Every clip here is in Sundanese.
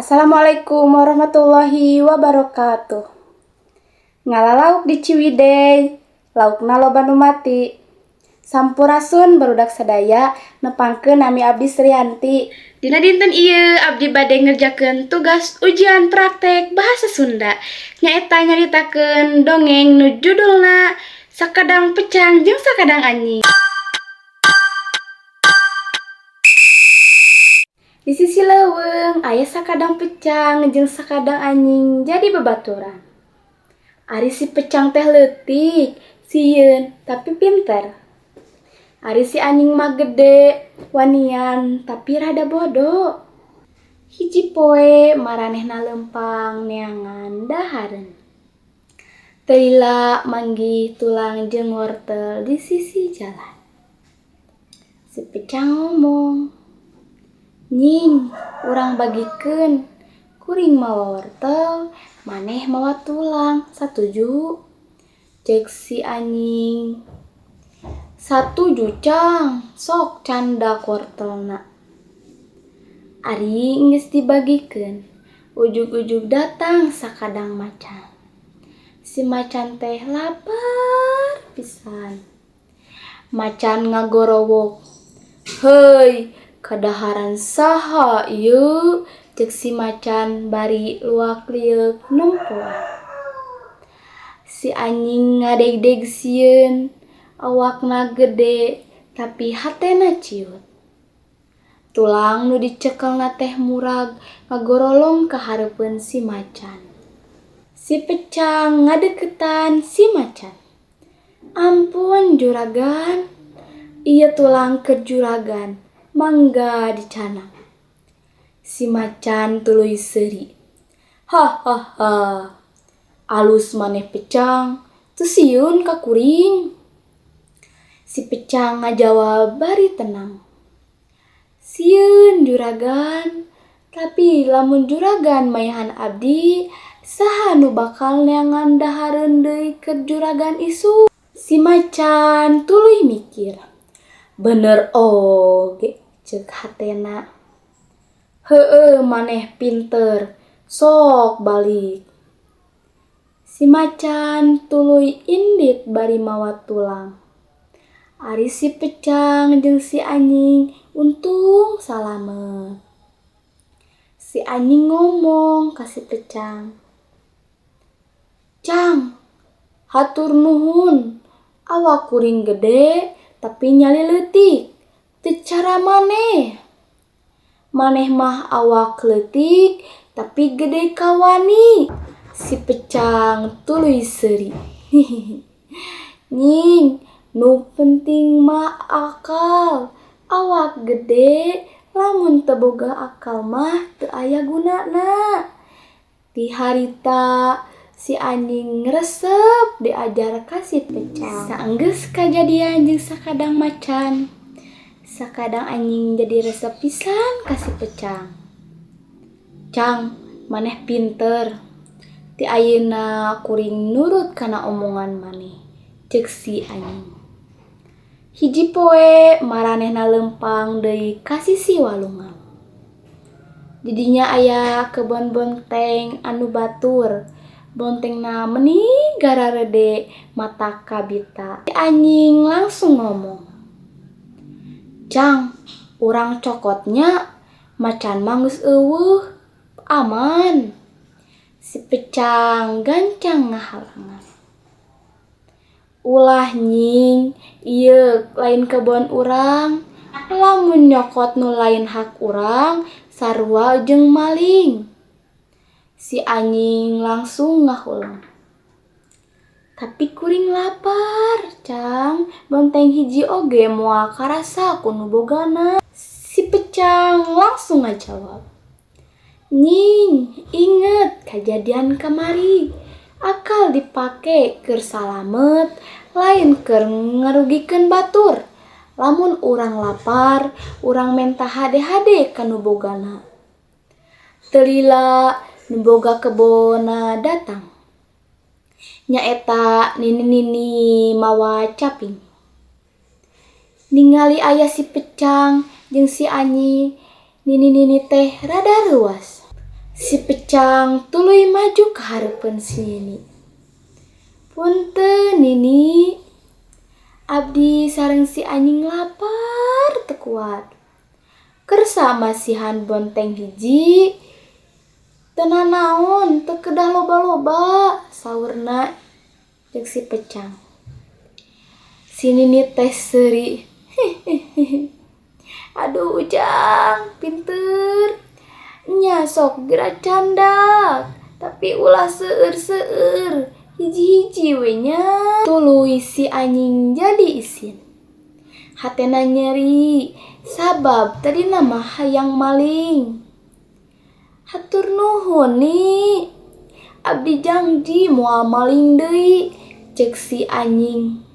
Assalamualaikum warahmatullahi wabarakatuh. Ngalalauk di Ciwidey, laukna loba nu mati. Sampurasun barudak sadaya nepangkeun nami abdi Srianti. Dina dinten ieu abdi bade ngerjakeun tugas ujian praktek bahasa Sunda. Nyaeta nyaritakeun dongeng nu judulna Sakadang Pecang jeung Sakadang Anying. Di sisi leuweung aya sakadang pecang jeung sakadang anying jadi babaturan. Ari si pecang teh leutik, sieun, tapi pinter. Ari si anying mah gede, wanian, tapi rada bodoh. Hiji poe maranehna lempang neangan dahareun. Teu lila manggih tulang jeung wortel di sisi jalan. Si pecang ngomong, "Nying, urang bagikeun. Kuring mawa wortel, maneh mawa tulang. Satuju?" Ceuk si anying. "Satuju, Cang. Sok candak wortelna." Ari geus dibagikeun, ujug-ujug datang sakadang macan. Si macan teh lapar pisan. Macan ngagorowok, "Heuy, kadaharan saha ieu?" Ceuk si macan bari luak liuk nempoan. Si anying ngadegdeg sieun, awakna gede tapi hatena ciut. Tulang nu dicekelna teh murag ngagorolong ka hareupeun si macan. Si pecang ngadeuketan si macan. "Ampun juragan, ieu tulang keur juragan. Mangga dicanang." Si macan tuluy seuri. "Hahaha, alus maneh pecang, teu sieun ka kuring." Si pecang ngajawab bari tenang, "Sieun juragan, tapi lamun juragan mayahan abdi, saha nu bakal neangan dahareun deui keur juragan isuk?" Si macan tuluy mikir. "Bener oge," ceuk hatena. "Heueuh maneh pinter, sok balik." Si macan tuluy indit bari mawa tulang. Ari si pecang jeung si anying untung salamet. Si anying ngomong ka si pecang, "Cang, hatur nuhun. Awak kuring gede tapi nyali leutik. Teu cara maneh. Maneh mah awak leutik tapi gede ka wani." Si pecang tuluy seuri. "Nying, nu penting mah akal. Awak gede, lamun teu boga akal mah teu aya gunana." Ti harita si anying ngresep diajar ka si pecang. Saenggeus kajadian jeung sakadang macan, sakadang anying jadi resep pisan ka si pecang. "Cang, maneh pinter. Ti ayeuna kuring nurut kana omongan maneh," ceuk si anying. Hiji poe maranehna lempang deui ka sisi walungan. Di dinya aya kebon bonteng anu batur. Bontengna mening gararede mata kabita. Si anying langsung ngomong, "Cang, urang cokotnya, macan mah geus euweuh, aman." Si pecang gancang ngahalangan. "Ulah nying, ieu lain kebon urang. Lamun nyokot nu lain hak urang, sarua jeung maling." Si anying langsung ngahuleng, "Tapi kuring lapar, Cang. Bonteng hiji oge moal karasa ku nu bogana." Si pecang langsung ngajawab, "Nying, inget kajadian kamari. Akal dipake keur salamet, lain keur ngarugikeun batur. Lamun urang lapar, urang menta hade-hade ka nu bogana." Teu lila nu boga kebonna datang. Nyaeta nini-nini mawa caping. Ningali aya si pecang jeung si anying, nini-nini teh rada ruas. Si Pecang tuluy maju ka hareupeun si Nini. Punten Nini, abdi sareng si anjing lapar teu kuat. Keur samasihan bonteng hiji, teu nanaon, teu kedah loba-loba, saurna jeung si Pecang. Si Nini teh seuri. Aduh Ujang, pinter. Nya sok geura candak, tapi ulah seueur-seueur. Hiji-hiji we nya. Tuluy si anjing jadi isin. Hatena nyeri, sabab tadina mah hayang maling. Hatur nuhun Ni, abdi janji moal maling deui, ceuk si anjing.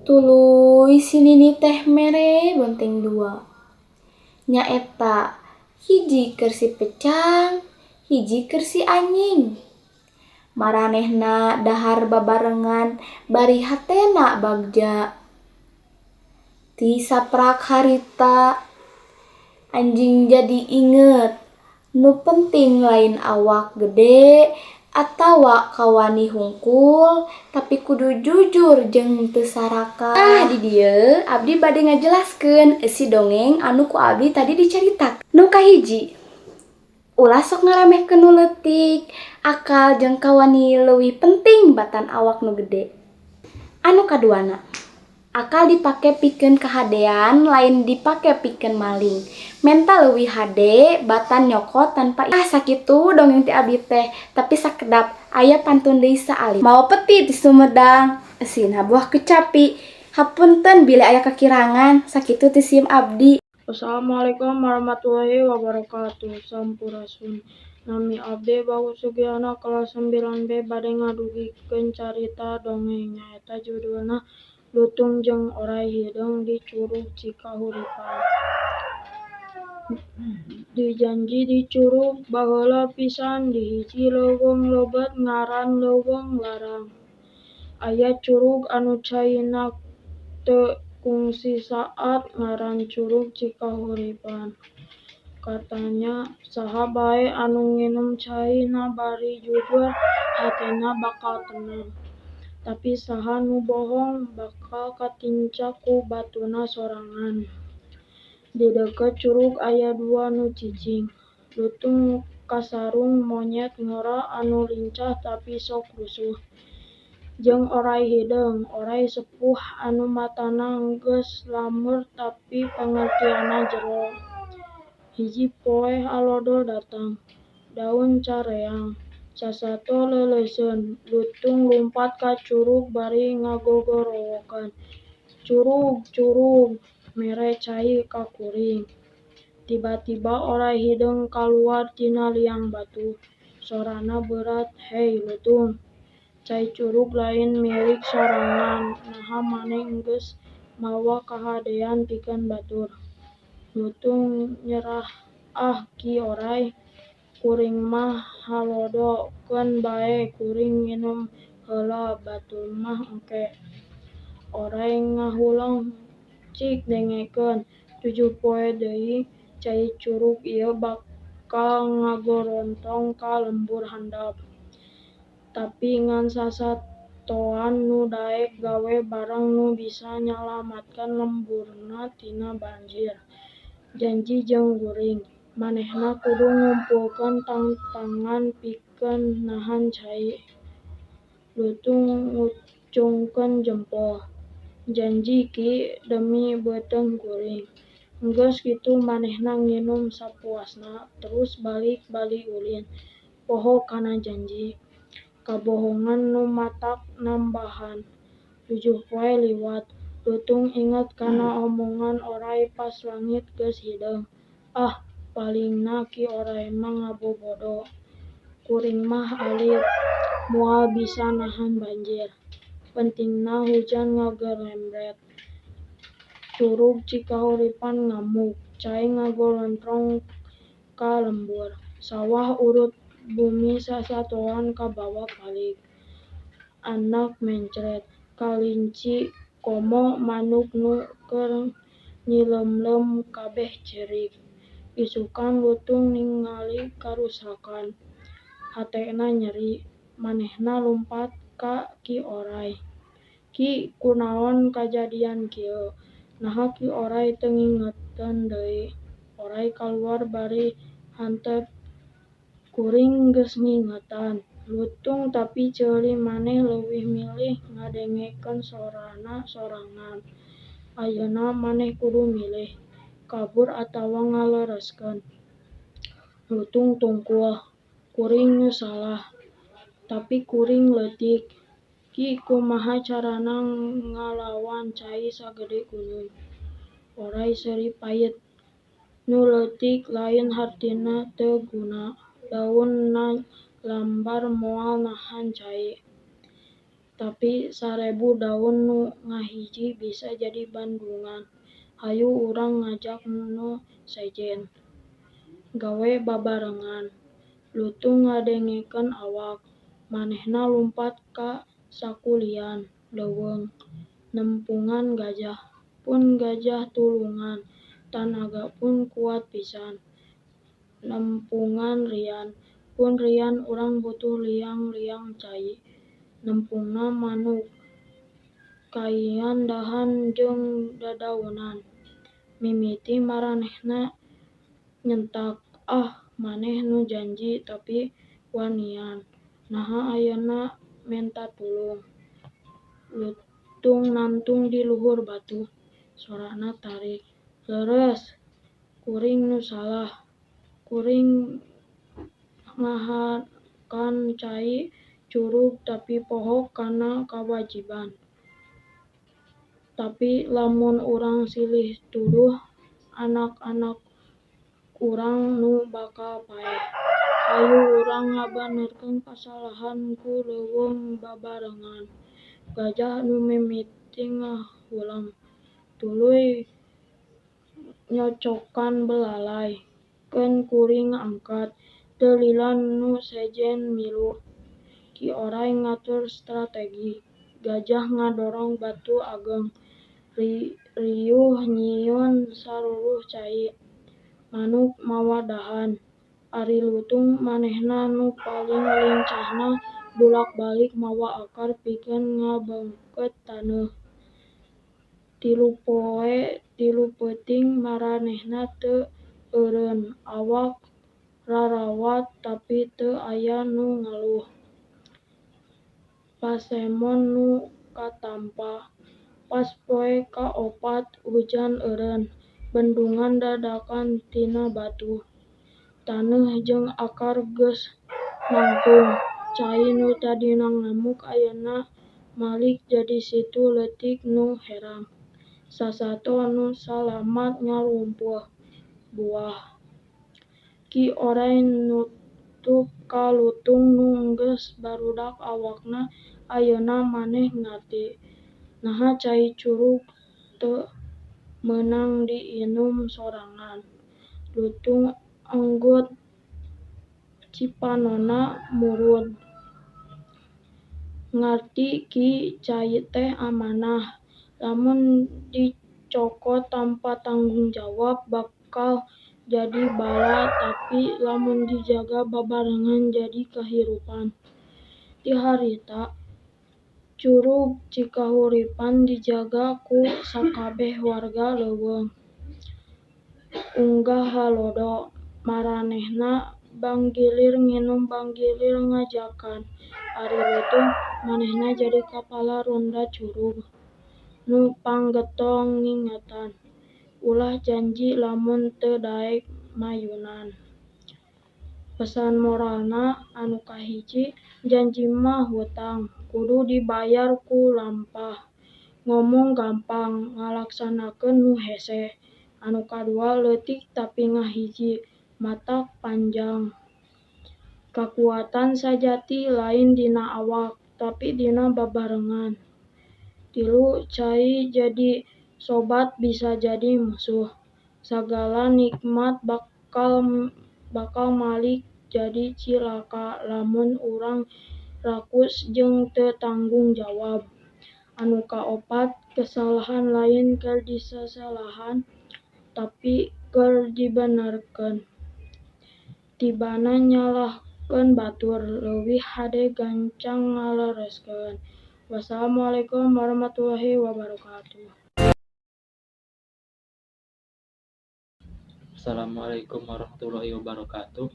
Tuluy si Nini teh mere bonteng 2. Nyaeta hiji keur si Pecang, hiji keur si anjing. Maranehna dahar babarengan bari hatena bagja. Ti saprak harita anjing jadi inget nu penting lain awak gede atawa kawani hungkul, tapi kudu jujur jeung teu saraka. Di dieu abdi bade ngajelaskeun isi dongeng anu ku abdi tadi dicaritakeun. Nu kahiji, ulah sok ngaremehkeun nu leutik, akal jeung kawani leuwih penting batan awak nu gede. Anu kaduana, akal dipake pikeun kahadean lain dipake pikeun maling. Mental leuwih hade batan nyokot tanpa sakitu dongeng ti abdi teh, tapi sakedap aya pantun deui saalit. Mao peti ti Sumedang, eusina buah kecapi. Hapunten bila aya kakirangan, sakitu ti sim abdi. Assalamualaikum warahmatullahi wabarakatuh. Sampurasun. Nami abdi Bagus Sugiana kelas 9B bade ngadugikeun carita dongeng nyaeta judulna Lutung jeung Oray Hideung di Curug Cikahuripan. Dijanji di curug baheula pisan di hiji leuweung leubet ngaran Leuweung Larang. Aya curug anu caina teu kungsi saat ngaran Curug Cikahuripan. Katanya saha bae anu nginum caina bari jujur hatena bakal tenang. Tapi saha nu bohong bakal katincak ku batuna sorangan. Di deukeut curug aya 2 nu cicing. Lutung kasarung monyet ngora anu lincah tapi sok rusuh. Jeung Oray Hideung, oray sepuh anu matana geus lameur tapi pangartianna jero. Hiji poe alodol datang, daun careang. Sasato leuleuseun, lutung lumpat ka curug bari ngagogorowokan. Curug curug, mere cai ka kuring. Tiba-tiba Oray Hideung kaluar tina liang batu. Sorana berat, "Hei lutung, cai curug lain milik sorangan, naha maneh geus mawa kahadean pikeun batur?" Lutung nyerah, "Ah Ki Oray, kuring mah halodo, keun bae kuring nginum heula, batur mah engke." Oray ngahuleng, "Cik dengekeun, 7 poe deui cai curug ieu bakal ngagorontong ka lembur handap. Tapi ngan sasatoan nu daek gawe barang nu bisa nyalamatkeun lemburna tina banjir. Janji jeung guring, manehna kudu ngumpulkeun tangtangan pikeun nahan cai." Lutung ngucungkeun jempol, "Janji Ki, demi beuteung guring." Geus kitu manehna nginum sapuasna, terus balik bali ulin. Poho kana janji. Kabohongan nu matak nambahan. 7 poe liwat, lutung inget kana omongan Oray pas langit geus hideung, "Ah palingna Ki Oray mah ngabobodo. Kuring mah alit, moal bisa nahan banjir. Pentingna hujan ngagerembret." Curug Cikahuripan ngamuk, cai ngagolontrong ka lembur. Sawah urut bumi sasatoan kabawa balik. Anak mencret, kalinci, komo, manuk nu keur nyileumleum kabeh ceurik. Isukan lutung ningali karusakan. Hatena nyeri. Manehna lumpat ka Ki Oray. Ki kunaon kajadian kieu? Naha Ki Oray teu ngingeteun deui. Oray kaluar bari hantep. Kuring geus ngingetan. Lutung tapi ceuli maneh leuwih milih ngadengekeun sorana sorangan. Ayeuna maneh kudu milih, kabur atawa ngalereskeun. Lutung tungkul. Kuring nu salah. Tapi kuring leutik. Ki kumaha carana ngalawan cai sagede gunung? Oray seuri pait. Nu leutik lain hartina teu guna. Daunna lambar moal nahan cai. Tapi 1000 daun nu ngahiji bisa jadi bandungan. Hayu urang ngajak nu sejen. Gawe babarengan. Lutung ngadengekeun awak. Manehna lumpat ka sakulian leuweung. Nempungan gajah. Pun gajah tulungan. Tanaga pun kuat pisan. Nempungan rian. Pun rian urang butuh liang-liang cai. Nempungna manuk. Kaian dahan jeung dadaunan. Mimiti maranehna nyentak, "Ah maneh nu janji tapi wanian. Naha ayeuna menta tulung?" Lutung nantung di luhur batu. Sorana tarik. "Leres, kuring nu salah. Kuring ngahakan cai curug tapi poho kana kawajiban. Tapi lamun urang silih tuduh, anak-anak urang nu bakal paeh. Hayu urang ngabaneurkeun kasalahan ku leuweung babarengan." Gajah nu mimiti ngahuleng. Tuluy nyocokan belalai. Keun kuring angkat. Teu lila nu sejen milu. Ki Oray ngatur strategi. Gajah ngadorong batu ageung. Riuh nyieun saruruh cai. Manuk mawa dahan. Ari lutung manehna nu paling lincahna bulak-balik mawa akar pikeun ngabeungkeut taneuh. 3 poe 3 peuting maranehna teu eureun. Awak rarawat tapi teu aya nu ngaluh. Pasemon nu katampa. Pas poe kaopat hujan eureun. Bendungan dadakan tina batu. Taneuh jeung akar geus nangtung. Cai nu tadina ngamuk ayeuna malik jadi situ leutik nu herang. Sasato nu salamat ngarumpuh. Buah. Ki Oray nutup ka lutung nu geus barudak awakna, "Ayeuna maneh ngarti. Naha cai curug teu meunang diinum sorangan." Lutung enggut cipanonna murud. "Ngarti Ki cai teh amanah. Lamun dicokot tanpa tanggung jawab bakal jadi bala tapi lamun dijaga babarengan jadi kahirupan." Ti harita, curug Cikahuripan dijaga ku sakabeh warga leuweung. Unggah halodo. Maranehna banggilir nginum banggilir ngajakan. Ari lutung manehna jadi kapala ronda curug. Nu panggetong ngingetan. Ulah janji lamun teu daek mayunan. Pesan moralna anu kahiji, janji mah hutang, kudu dibayar ku lampah. Ngomong gampang, ngalaksanakeun nu hese. Anu kadua, leutik tapi ngahiji, matak panjang. Kakuatan sajati lain dina awak, tapi dina babarengan. 3, cai jadi sobat bisa jadi musuh. Sagala nikmat bakal malik jadi cilaka lamun urang rakus jeung teu tanggung jawab. Anu kaopat, kesalahan lain keur disesalahan, tapi keur dibenerkeun. Tibana nyalahkeun batur, leuwih hade gancang ngalereskeun. Wassalamualaikum warahmatullahi wabarakatuh. Assalamualaikum warahmatullahi wabarakatuh.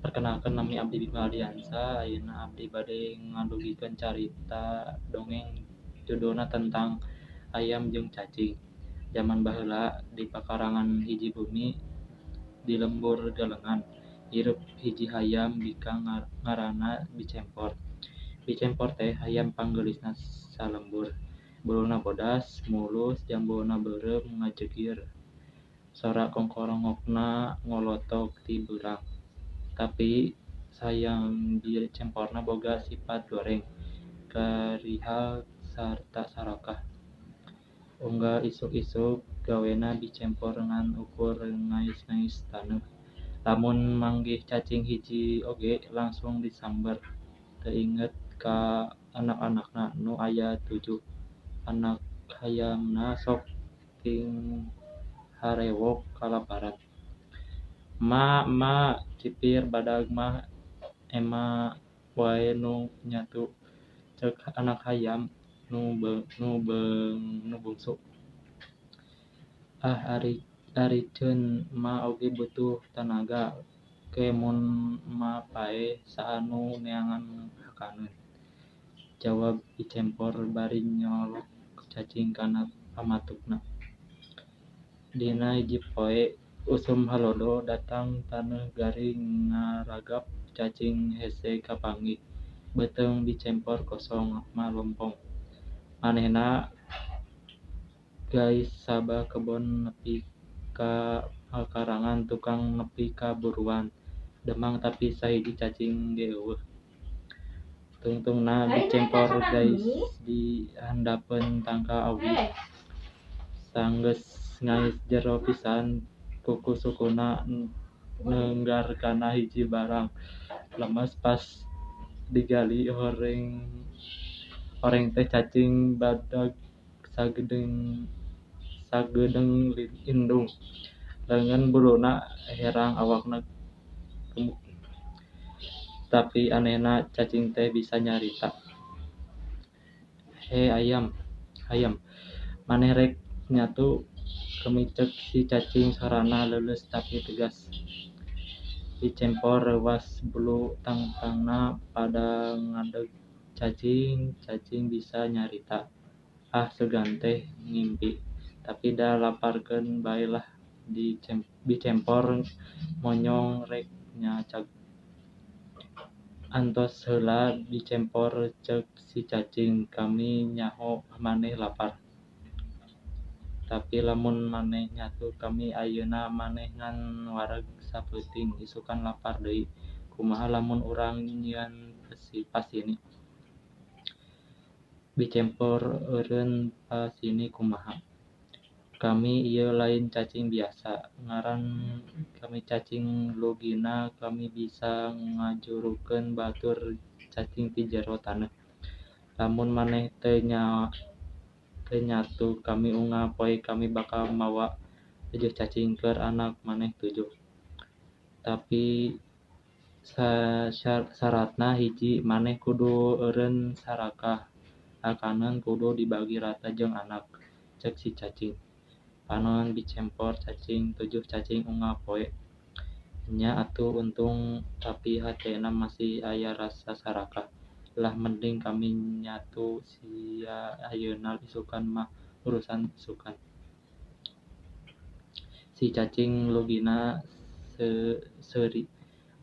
Perkenalkan nami abdi Bima Ardiansa. Ayeuna abdi bade ngadugikeun carita dongeng judulna tentang ayam jeung cacing. Zaman baheula di pakarangan hiji bumi di lembur Galengan hirup hiji hayam bika ngaranna Bicempor. Bicempor teh hayam panggeulisna salembur. Buluna bodas, mulus, jambulna beureum ngajegir. Sora kongkorongokna ngolotok ti beurang. Tapi sayang Bicemporna boga sifat goreng, karihal sarta sarakah. Unggal isuk-isuk gawena Bicempor ngan ukur ngais-ngais taneuh. Lamun manggih cacing hiji oge langsung disamber. Teu inget ka anak-anakna nu aya 7. Anak hayamna sok ting harewok kalaparan. Ma cipir badag mah ema wae nu nyatu, ceuk anak hayam nu bungsu. Ari ceun ma oge butuh tanaga, ke mun ma pae saha nu neangan hakaneun. Jawab Bicempor bari nyolok cacing kana pamatukna. Dina hiji poe usum halodo datang taneuh garing ngaragap cacing hese kapanggih. Beuteung Bicempor kosong ma lompong. Manehna gais sabah kebon nepi ka pakarangan tukang nepi ka buruan. Demang tapi sahiji cacing ge eueuh. Tungtungna Bicempor gais di handapeun tangka awi. Sanggeus ngais jero pisan kuku-sukuna neunggar kana hiji barang lemes pas digali horeng teh cacing badag sagedeung indung. Leungeun buluna herang awakna gemuk. Tapi anehna cacing teh bisa nyarita. He ayam, maneh rek nyatu. Kemicek si cacing sorana leuleus tapi tegas. Bicempor reuwas bulu tangtangna pada ngadeg cacing bisa nyarita. Ah segan teh ngimpi. Tapi da laparkeun bae lah Bicempor monyong rek nyacag. Antos heula Bicempor ceuk si cacing, kami nyaho maneh lapar. Tapi lamun maneh nyatu kami ayeuna maneh ngan wareg sapeuting, isukan lapar deui. Kumaha lamun urang nyieun pasini? Bicempor eureun pasini kumaha. Kami ieu lain cacing biasa, ngaran kami cacing lugina kami bisa ngajurukeun batur cacing ti jero taneuh. Lamun maneh teu nyatu kami unggal poe kami bakal mawa 7 cacing keur anak maneh 7. Tapi saratna hiji maneh kudu eureun sarakah, hakaneun kudu dibagi rata jeung anak, ceuk si cacing. Panaon Bicempor cacing 7 cacing unggal poe. Nya atuh untung tapi hatena masih aya rasa sarakah. Lah mending kami nyatu sia ayeuna isukan mah urusan isukan. Si cacing lugina seuri,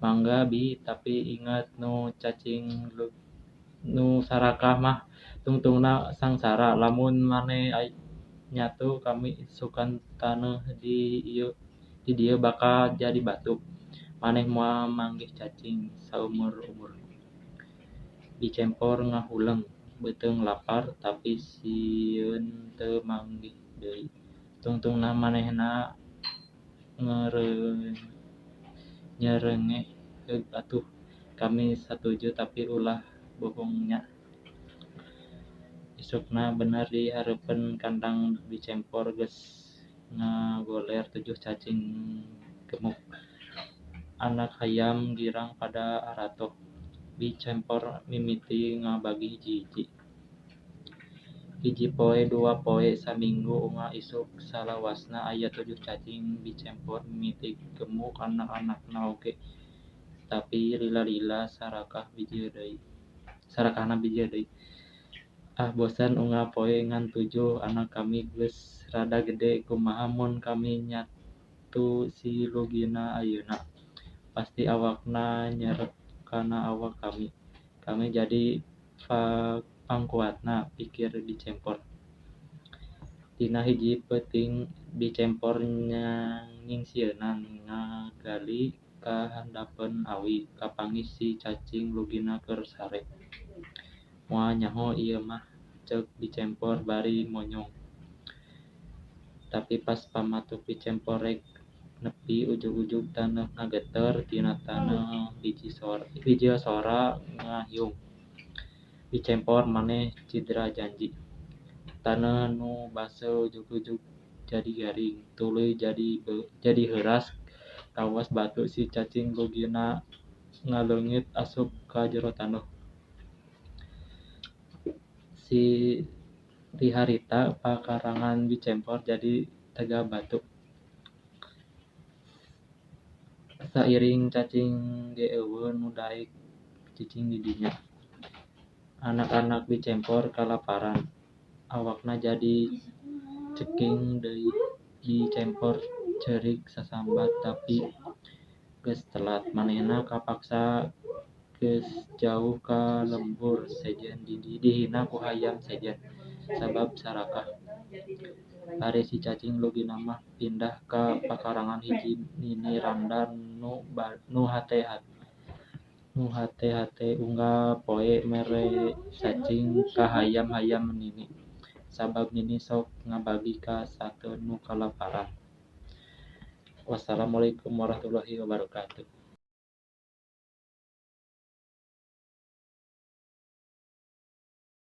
mangga Bi tapi ingat nu sarakah mah tungtungna sangsara. Lamun maneh nyatu kami isukan taneuh di dieu bakal jadi batu. Maneh moal manggih cacing saumur-umur. Bicempor ngahuleung, beuteung lapar tapi sieun teu manggih deui. Tungtungna manehna nyereneh heug atuh. Kami satuju tapi ulah bohong nya. Isukna bener di hareupeun kandang Bicempor geus ngagoler 7 cacing gemuk. Anak hayam girang pada aratoh. Bicempor mimiti ngabagi hiji-hiji. Hiji poe 2 poe saminggu unga isuk salawasna aya 7 cacing bicempor mimiti gemuk anak-anakna oge. Tapi lila-lila sarakahna biji deui. Ah bosan unga poe ngan 7 anak kami geus rada gede kumaha mun kami nyatu si Lugina ayeuna. Pasti awakna nyerep kana awak kami. Kami jadi pangkuatna, pikir Bicempor. Dina hiji peuting Bicempor nyingsieun ngagali ka handapeun awi, kapanggih si cacing Lugina keur sare. Moal nyaho ieu mah, ceuk Bicempor bari monyong. Tapi pas pamatuk Bicempor rek nepi ujug-ujug taneuh ngageter tina taneuh hiji sora ngahiung. Bicempor maneh cidra janji. Taneuh nu baseuh ujug-ujug jadi garing, tuluy jadi heuras kawas batu si cacing Lugina ngaleungit asup ka jero taneuh. Di harita pakarangan Bicempor jadi tega batu. Sairing cacing ge eueuh nu daek cicing di dinya. Anak-anak Bicempor kalaparan. Awakna jadi ceking deui. Bicempor ceurik sasambat tapi geus telat. Manehna kapaksa geus jauh ka lembur sejen dihina ku hayam sejen sabab sarakah. Bari si cacing Lugina mah pindah ka pakarangan hiji nini randa nu hate-hate unggal poe mere cacing ka hayam-hayam nini. Sabab nini sok ngabagi ka sakeun nu kalaparan. Wassalamualaikum warahmatullahi wabarakatuh.